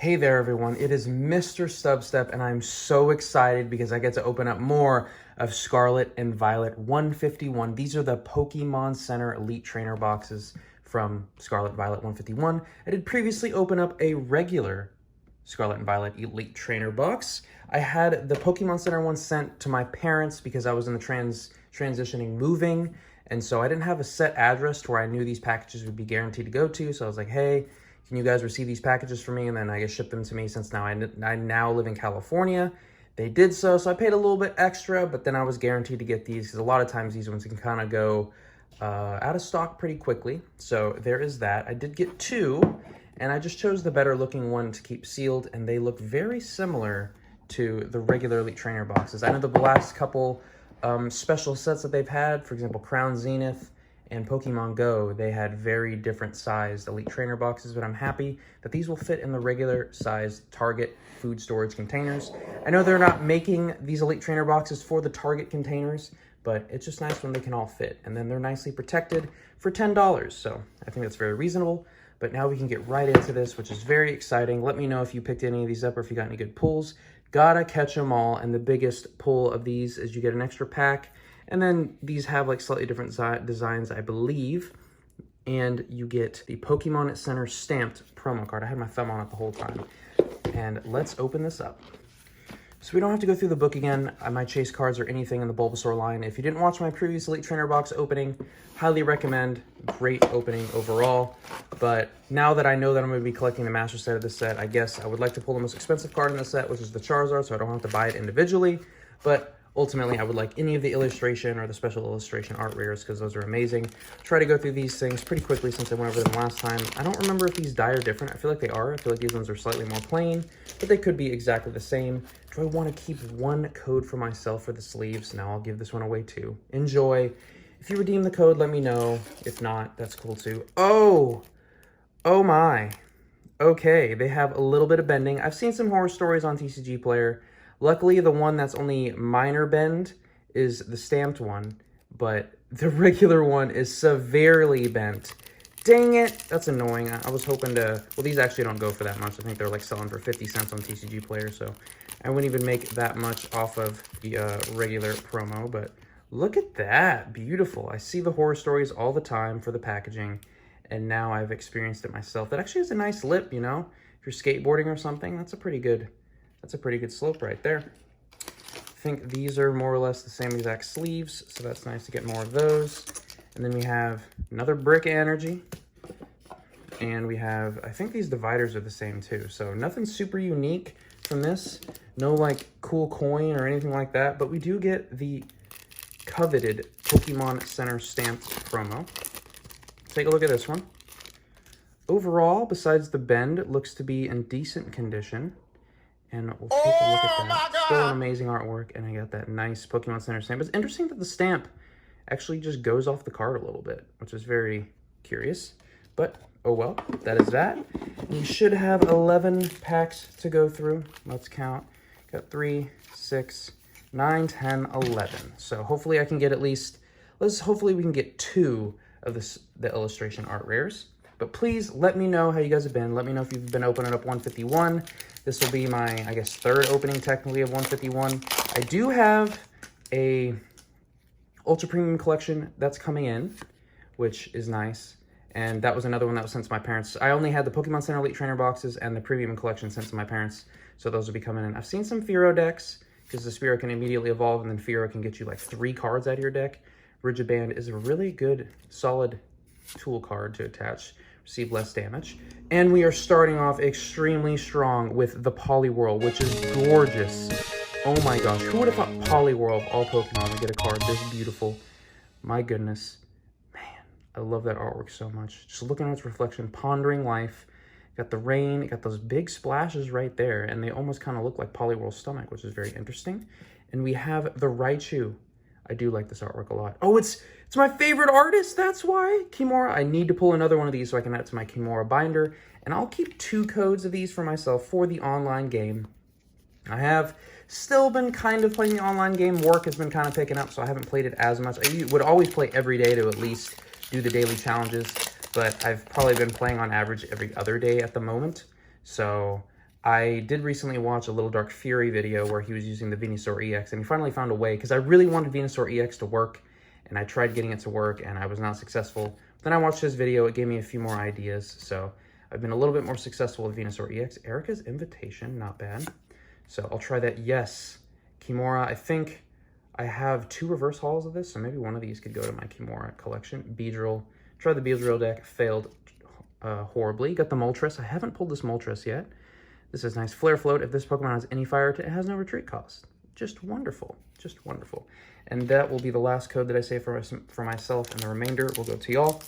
Hey there everyone, it is MisterStubstep and I'm so excited because I get to open up more of Scarlet and Violet 151. These are the Pokemon Center Elite Trainer boxes from Scarlet Violet 151. I did previously open up a regular Scarlet and Violet Elite Trainer box. I had the Pokemon Center one sent to my parents because I was in the transitioning moving, and so I didn't have a set address to where I knew these packages would be guaranteed to go to, so I was like, hey, can you guys receive these packages for me? And then I guess ship them to me since now I now live in California. They did so I paid a little bit extra, but then I was guaranteed to get these because a lot of times these ones can kind of go out of stock pretty quickly. So there is that. I did get two, and I just chose the better looking one to keep sealed, and they look very similar to the regular Elite Trainer boxes. I know the last couple special sets that they've had, for example, Crown Zenith and Pokemon Go, they had very different sized Elite Trainer boxes, but I'm happy that these will fit in the regular sized Target food storage containers. I know they're not making these Elite Trainer boxes for the Target containers, but it's just nice when they can all fit. And then they're nicely protected for $10, so I think that's very reasonable. But now we can get right into this, which is very exciting. Let me know if you picked any of these up or if you got any good pulls. Gotta catch them all, and the biggest pull of these is you get an extra pack. And then these have like slightly different designs, I believe. And you get the Pokemon Center stamped promo card. I had my thumb on it the whole time. And let's open this up. So we don't have to go through the book again, my chase cards or anything in the Bulbasaur line. If you didn't watch my previous Elite Trainer box opening, highly recommend. Great opening overall. But now that I know that I'm going to be collecting the master set of this set, I guess I would like to pull the most expensive card in the set, which is the Charizard, so I don't have to buy it individually. But ultimately, I would like any of the illustration or the special illustration art rares because those are amazing. Try to go through these things pretty quickly since I went over them last time. I don't remember if these die are different. I feel like they are. I feel like these ones are slightly more plain, but they could be exactly the same. Do I want to keep one code for myself for the sleeves? No, I'll give this one away too. Enjoy. If you redeem the code, let me know. If not, that's cool too. Oh my. Okay, they have a little bit of bending. I've seen some horror stories on TCG Player. Luckily, the one that's only minor bend is the stamped one, but the regular one is severely bent. Dang it, that's annoying. I was hoping to, well, these actually don't go for that much. I think they're like selling for 50 cents on TCG Player, so I wouldn't even make that much off of the regular promo, but look at that, beautiful. I see the horror stories all the time for the packaging, and now I've experienced it myself. That actually has a nice lip, you know? If you're skateboarding or something, that's a pretty good slope right there. I think these are more or less the same exact sleeves, so that's nice to get more of those. And then we have another Brick Energy. And we have, I think these dividers are the same too, so nothing super unique from this. No like cool coin or anything like that, but we do get the coveted Pokemon Center stamped promo. Take a look at this one. Overall, besides the bend, it looks to be in decent condition. And we'll take a look at that. Still an amazing artwork, and I got that nice Pokemon Center stamp. It's interesting that the stamp actually just goes off the card a little bit, which is very curious. But, oh well, that is that. You should have 11 packs to go through. Let's count. Got 3, 6, 9, 10, 11. So hopefully I can get at least, hopefully we can get 2 of the illustration art rares. But please let me know how you guys have been. Let me know if you've been opening up 151. This will be my, I guess, third opening technically of 151. I do have a Ultra Premium collection that's coming in, which is nice. And that was another one that was sent to my parents. I only had the Pokemon Center Elite Trainer boxes and the Premium collection sent to my parents, so those will be coming in. I've seen some Fearow decks, because the Spearow can immediately evolve, and then Fearow can get you like 3 cards out of your deck. Rigid Band is a really good, solid tool card to attach. Receive less damage. And we are starting off extremely strong with the Poliwhirl, which is gorgeous. Oh my gosh, who would have thought Poliwhirl of all Pokemon would get a card this beautiful? My goodness. Man, I love that artwork so much. Just looking at its reflection, pondering life. Got the rain, got those big splashes right there, and they almost kind of look like Poliwhirl's stomach, which is very interesting. And we have the Raichu. I do like this artwork a lot. Oh, it's my favorite artist, that's why. Kimura, I need to pull another one of these so I can add it to my Kimura binder. And I'll keep 2 codes of these for myself for the online game. I have still been kind of playing the online game. Work has been kind of picking up, so I haven't played it as much. I would always play every day to at least do the daily challenges, but I've probably been playing on average every other day at the moment. So I did recently watch a Little Dark Fury video where he was using the Venusaur EX, and he finally found a way, because I really wanted Venusaur EX to work, and I tried getting it to work, and I was not successful. Then I watched his video. It gave me a few more ideas, so I've been a little bit more successful with Venusaur EX. Erica's Invitation, not bad. So I'll try that. Yes, Kimura. I think I have 2 reverse hauls of this, so maybe one of these could go to my Kimura collection. Beedrill. Tried the Beedrill deck, failed horribly. Got the Moltres. I haven't pulled this Moltres yet. This is nice. Flare Float. If this Pokemon has any fire, it has no retreat cost. Just wonderful. Just wonderful. And that will be the last code that I say for myself, and the remainder will go to y'all.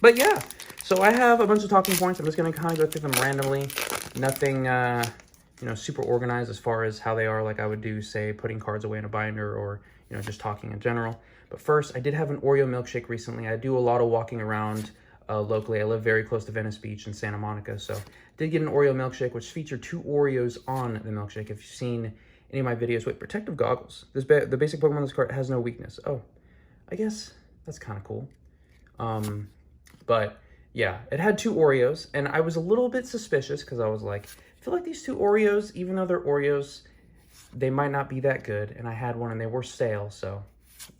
But yeah, so I have a bunch of talking points. I'm just going to kind of go through them randomly. Nothing, you know, super organized as far as how they are, like I would do, say, putting cards away in a binder, or, you know, just talking in general. But first, I did have an Oreo milkshake recently. I do a lot of walking around locally. I live very close to Venice Beach in Santa Monica, so I did get an Oreo milkshake, which featured 2 Oreos on the milkshake. If you've seen any of my videos, wait, protective goggles. The basic Pokemon on this card has no weakness. Oh, I guess that's kind of cool. But yeah, it had 2 Oreos, and I was a little bit suspicious because I was like, I feel like these 2 Oreos, even though they're Oreos, they might not be that good. And I had one, and they were stale, so,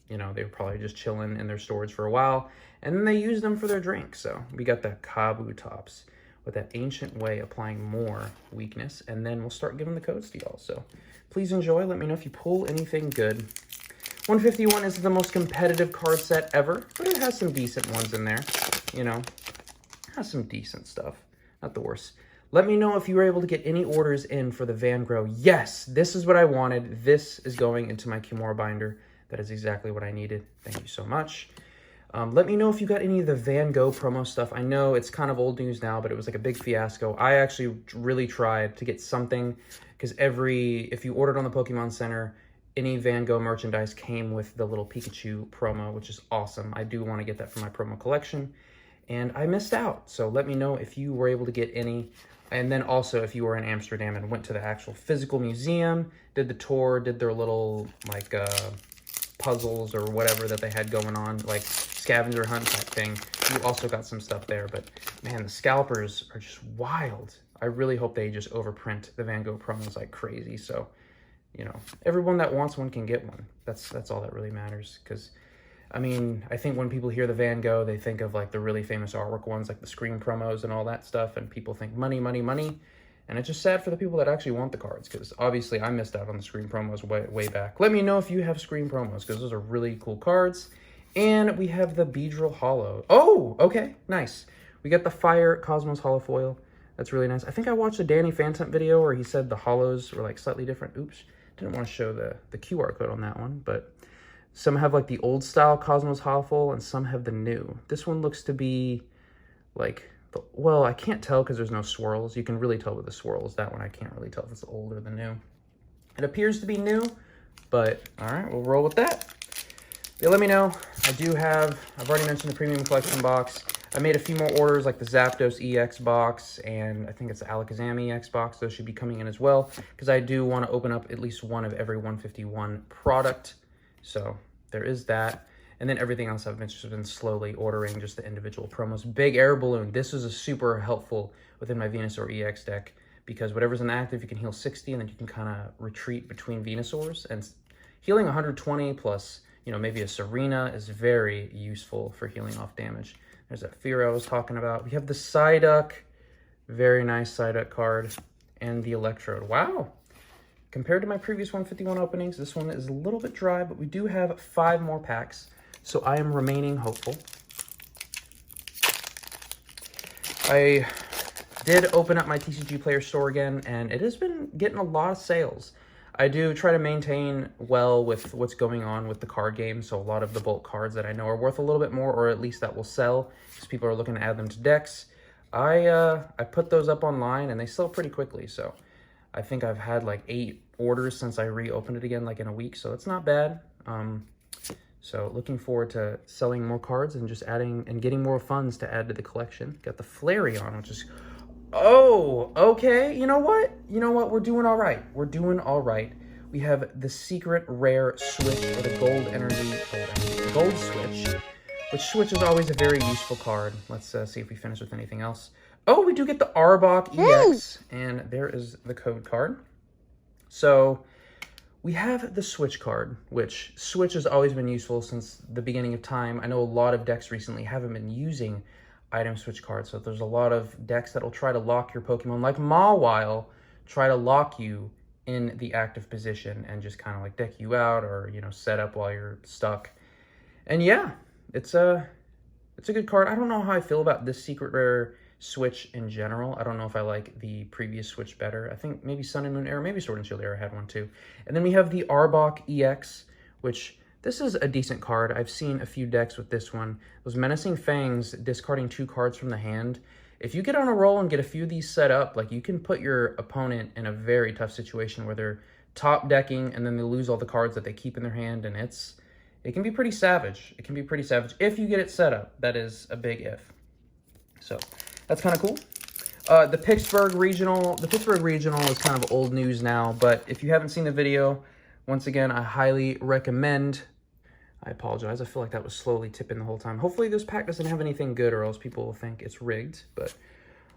you know, they were probably just chilling in their storage for a while, and then they used them for their drink. So we got the Kabutops with that Ancient Way applying more weakness, and then we'll start giving the codes to y'all. So please enjoy. Let me know if you pull anything good. 151 is the most competitive card set ever, but it has some decent ones in there, you know. Has some decent stuff. Not the worst. Let me know if you were able to get any orders in for the Van Gogh. Yes, this is what I wanted. This is going into my Kimura binder. That is exactly what I needed. Thank you so much. Let me know if you got any of the Van Gogh promo stuff. I know it's kind of old news now, but it was like a big fiasco. I actually really tried to get something, because if you ordered on the Pokemon Center, any Van Gogh merchandise came with the little Pikachu promo, which is awesome. I do want to get that for my promo collection, and I missed out. So let me know if you were able to get any. And then also if you were in Amsterdam and went to the actual physical museum, did the tour, did their little like puzzles or whatever that they had going on, like scavenger hunt type thing. You also got some stuff there, but man, the scalpers are just wild. I really hope they just overprint the Van Gogh promos like crazy, so, you know, everyone that wants one can get one. That's all that really matters, because, I mean, I think when people hear the Van Gogh, they think of like the really famous artwork ones, like the Scream promos and all that stuff, and people think money, money, money. And it's just sad for the people that actually want the cards, because obviously I missed out on the Scream promos way back. Let me know if you have Scream promos, because those are really cool cards. And we have the Beedrill Hollow. Oh, okay, nice. We got the Fire Cosmos Hollow Foil. That's really nice. I think I watched a Danny Phantom video where he said the hollows were like slightly different. Oops, didn't want to show the QR code on that one, but some have like the old style Cosmos Hollow Foil and some have the new. This one looks to be like, well, I can't tell because there's no swirls. You can really tell with the swirls. That one I can't really tell if it's the old or the new. It appears to be new, but all right, we'll roll with that. Yeah, let me know. I've already mentioned the premium collection box. I made a few more orders, like the Zapdos EX box, and I think it's the Alakazam EX box. Those should be coming in as well, because I do want to open up at least one of every 151 product. So there is that. And then everything else I've just been slowly ordering, just the individual promos. Big Air Balloon. This is a super helpful within my Venusaur EX deck, because whatever's inactive, you can heal 60, and then you can kind of retreat between Venusaurs. And healing 120 plus, you know, maybe a Serena is very useful for healing off damage. There's that Fear I was talking about. We have the Psyduck. Very nice Psyduck card. And the Electrode. Wow. Compared to my previous 151 openings, this one is a little bit dry, but we do have 5 more packs. So I am remaining hopeful. I did open up my TCG Player store again, and it has been getting a lot of sales. I do try to maintain well with what's going on with the card game, so a lot of the bulk cards that I know are worth a little bit more, or at least that will sell, because people are looking to add them to decks. I put those up online, and they sell pretty quickly, so I think I've had like 8 orders since I reopened it again, like in a week, so it's not bad. So looking forward to selling more cards and just adding and getting more funds to add to the collection. Got the Flareon, which is, oh, okay. You know what? We're doing all right. We're doing all right. We have the secret rare switch, or the gold switch, which switch is always a very useful card. Let's see if we finish with anything else. Oh, we do get the Arbok EX, and there is the code card. So we have the Switch card, which Switch has always been useful since the beginning of time. I know a lot of decks recently haven't been using item Switch cards, so there's a lot of decks that will try to lock your Pokemon, like Mawile, try to lock you in the active position and just kind of like deck you out or, you know, set up while you're stuck. And yeah, it's a good card. I don't know how I feel about this Secret Rare Switch in general. I don't know if I like the previous Switch better. I think maybe Sun and Moon Era, maybe Sword and Shield Era had one too. And then we have the Arbok EX, which this is a decent card. I've seen a few decks with this one. Those Menacing Fangs, discarding 2 cards from the hand. If you get on a roll and get a few of these set up, like, you can put your opponent in a very tough situation where they're top decking and then they lose all the cards that they keep in their hand, and it can be pretty savage. It can be pretty savage if you get it set up. That is a big if. So that's kind of cool. The Pittsburgh Regional is kind of old news now, but if you haven't seen the video, once again, I highly recommend. I apologize. I feel like that was slowly tipping the whole time. Hopefully this pack doesn't have anything good, or else people will think it's rigged, but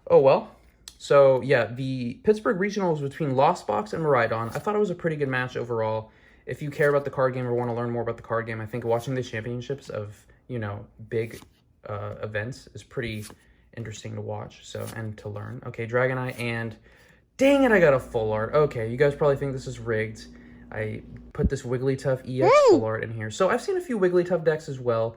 oh well. So yeah, the Pittsburgh Regional was between Lost Box and Miraidon. I thought it was a pretty good match overall. If you care about the card game or want to learn more about the card game, I think watching the championships of, you know, big events is pretty interesting to watch, so, and to learn. Okay, Dragonite, and dang it, I got a full art. Okay, you guys probably think this is rigged. I put this Wigglytuff EX full art in here. So I've seen a few Wigglytuff decks as well.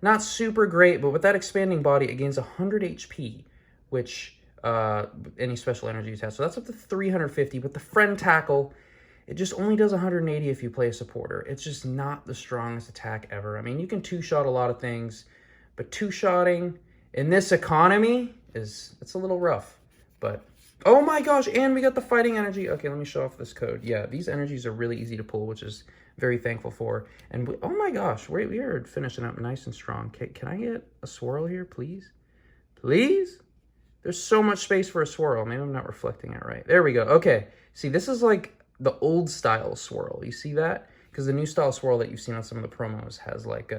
Not super great, but with that expanding body, it gains 100 HP, which any special energy it has. So that's up to 350. But the Friend Tackle, it just only does 180 if you play a supporter. It's just not the strongest attack ever. I mean, you can two-shot a lot of things, but two-shotting in this economy it's a little rough. But oh my gosh, and we got the Fighting Energy. Okay, let me show off this code. Yeah, these energies are really easy to pull, which is very thankful for. And oh my gosh, we are finishing up nice and strong. Can I get a swirl here, please? Please? There's so much space for a swirl. Maybe I'm not reflecting it right. There we go. Okay, see, this is like the old style swirl. You see that? Because the new style swirl that you've seen on some of the promos has like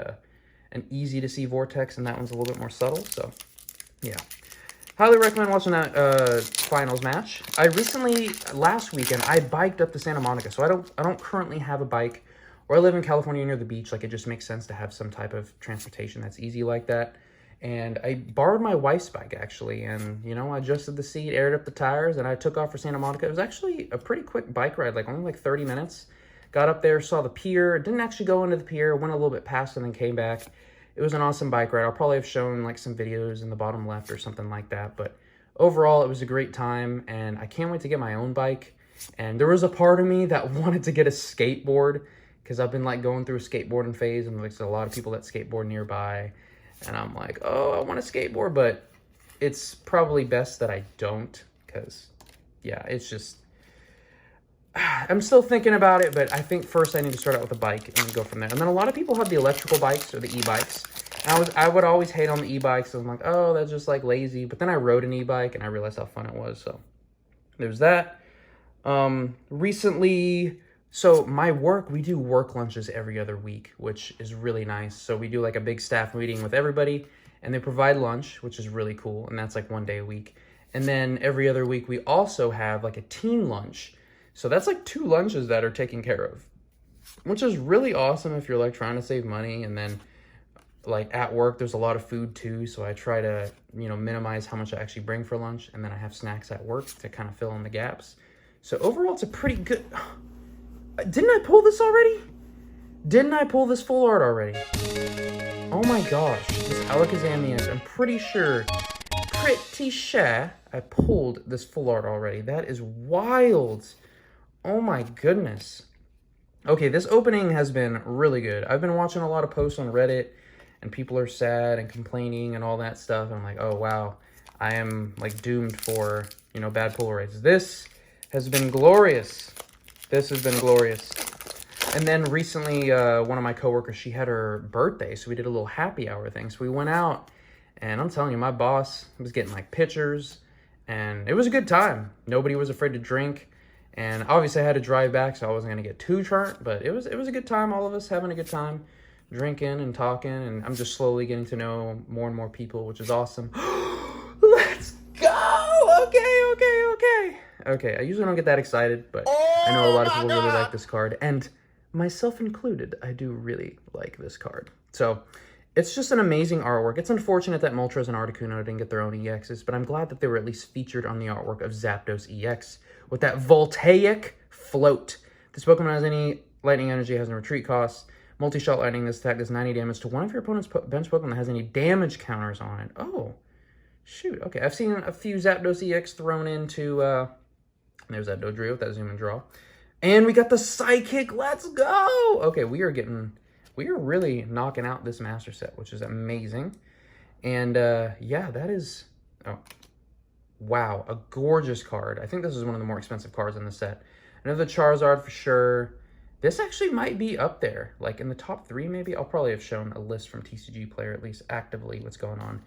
an easy to see vortex, and that one's a little bit more subtle. So yeah, highly recommend watching that finals match. I recently, last weekend, I biked up to Santa Monica. So I don't currently have a bike, or I live in California near the beach. Like, it just makes sense to have some type of transportation that's easy like that. And I borrowed my wife's bike, actually, and, you know, I adjusted the seat, aired up the tires, and I took off for Santa Monica. It was actually a pretty quick bike ride, like only like 30 minutes. Got up there, saw the pier, didn't actually go into the pier, went a little bit past and then came back. It was an awesome bike ride. I'll probably have shown like some videos in the bottom left or something like that, but overall, it was a great time, and I can't wait to get my own bike. And there was a part of me that wanted to get a skateboard, because I've been like going through a skateboarding phase, and there's a lot of people that skateboard nearby. And I'm like, oh, I want a skateboard, but it's probably best that I don't, because, yeah, it's just, I'm still thinking about it, but I think first I need to start out with a bike and go from there. And then a lot of people have the electrical bikes or the e-bikes. And I would always hate on the e-bikes. So I'm like, oh, that's just like lazy. But then I rode an e-bike and I realized how fun it was. So there's that. Recently, so my work, we do work lunches every other week, which is really nice. So we do like a big staff meeting with everybody, and they provide lunch, which is really cool. And that's like 1 day a week. And then every other week, we also have like a team lunch. So that's like 2 lunches that are taken care of, which is really awesome if you're like trying to save money. And then like at work, there's a lot of food too. So I try to, you know, minimize how much I actually bring for lunch. And then I have snacks at work to kind of fill in the gaps. So overall, it's a pretty good... Didn't I pull this already? Didn't I pull this full art already? Oh my gosh, this Alakazam, I'm pretty sure I pulled this full art already. That is wild. Oh my goodness. Okay, this opening has been really good. I've been watching a lot of posts on Reddit, and people are sad and complaining and all that stuff. I'm like, oh wow, I am like doomed for, you know, bad pull rates. This has been glorious. This has been glorious. And then recently, one of my coworkers, she had her birthday, so we did a little happy hour thing. So we went out, and I'm telling you, my boss was getting like pictures, and it was a good time. Nobody was afraid to drink, and obviously I had to drive back, so I wasn't gonna get too charged, but it was a good time. All of us having a good time, drinking and talking, and I'm just slowly getting to know more and more people, which is awesome. Let's go! Okay, I usually don't get that excited, but I know a lot of people really like this card, and myself included, I do really like this card. So, it's just an amazing artwork. It's unfortunate that Moltres and Articuno didn't get their own EXs, but I'm glad that they were at least featured on the artwork of Zapdos EX with that Voltaic Float. This Pokemon has any lightning energy, has no retreat cost. Multi-shot lightning, this attack does 90 damage to one of your opponent's bench Pokemon that has any damage counters on it. Oh, shoot. Okay, I've seen a few Zapdos EX thrown into, there's that Dodrio with that zoom and draw. And we got the Psychic, let's go! Okay, we are really knocking out this master set, which is amazing. And yeah, that is, oh, wow, a gorgeous card. I think this is one of the more expensive cards in the set. Another Charizard for sure. This actually might be up there, like in the top 3 maybe. I'll probably have shown a list from TCG Player, at least actively, what's going on.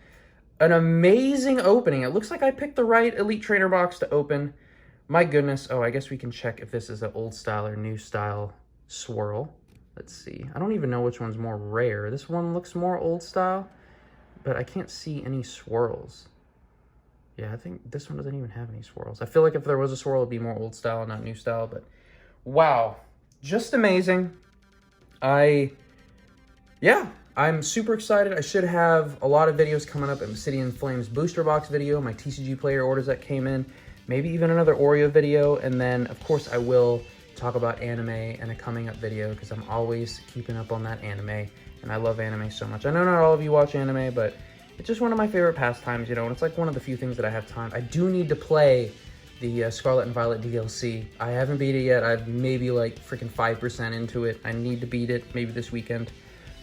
An amazing opening. It looks like I picked the right Elite Trainer box to open. My goodness. Oh, I guess we can check if this is an old style or new style swirl. Let's see. I don't even know which one's more rare. This one looks more old style, but I can't see any swirls. Yeah, I think this one doesn't even have any swirls. I feel like if there was a swirl, it'd be more old style, not new style, but wow. Just amazing. Yeah, I'm super excited. I should have a lot of videos coming up. Obsidian Flames booster box video, my TCG Player orders that came in, maybe even another Oreo video, and then, of course, I will talk about anime in a coming up video because I'm always keeping up on that anime, and I love anime so much. I know not all of you watch anime, but it's just one of my favorite pastimes, you know, and it's like one of the few things that I have time. I do need to play the Scarlet and Violet DLC. I haven't beat it yet. I'm maybe like freaking 5% into it. I need to beat it maybe this weekend.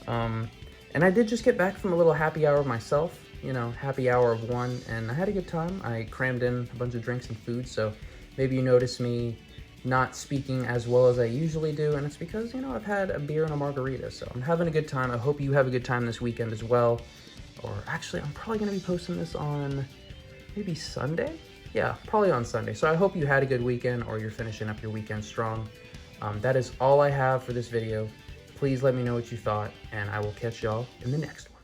And I did just get back from a little happy hour myself, you know, happy hour of 1, and I had a good time. I crammed in a bunch of drinks and food, so maybe you notice me not speaking as well as I usually do, and it's because, you know, I've had a beer and a margarita, so I'm having a good time. I hope you have a good time this weekend as well. Or actually, I'm probably going to be posting this on maybe Sunday? Yeah, probably on Sunday. So I hope you had a good weekend or you're finishing up your weekend strong. That is all I have for this video. Please let me know what you thought, and I will catch y'all in the next one.